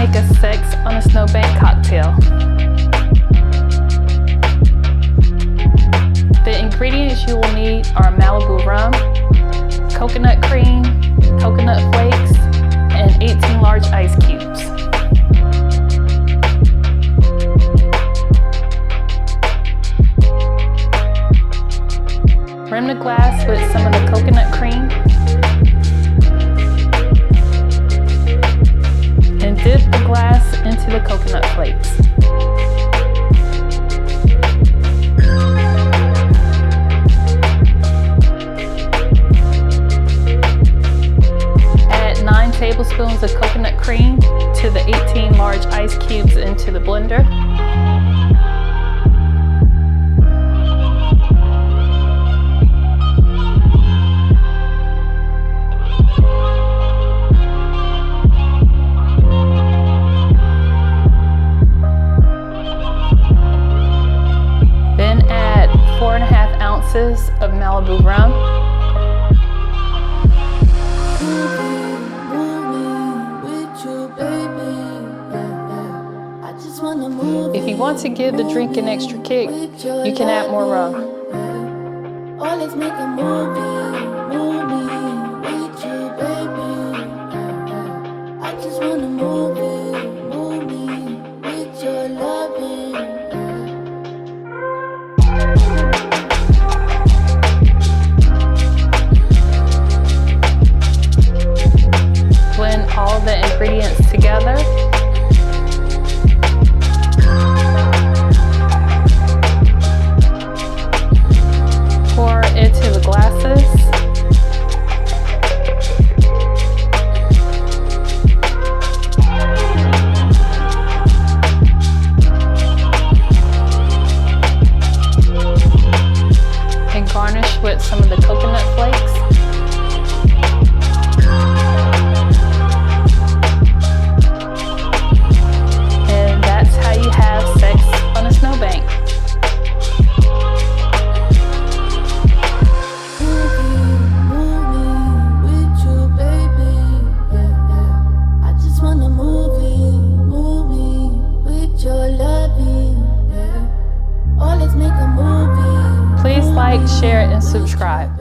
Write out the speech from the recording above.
make a sex on a snowbank cocktail. The ingredients you will need are Malibu Rum, coconut cream, coconut flakes, and 18 large ice cubes. Rim the glass with some of the coconut cream and dip the glass into the coconut flakes. Add 9 tablespoons of coconut cream to the 18 large ice cubes into the blender. Of Malibu Rum. If you want to give the drink an extra kick, you can add more rum. Let's make a movie with you, baby. I just wanna move me with your loving. Blend all the ingredients together. Pour into the glasses. And garnish with some of the coconut flakes. Please like, share, and subscribe.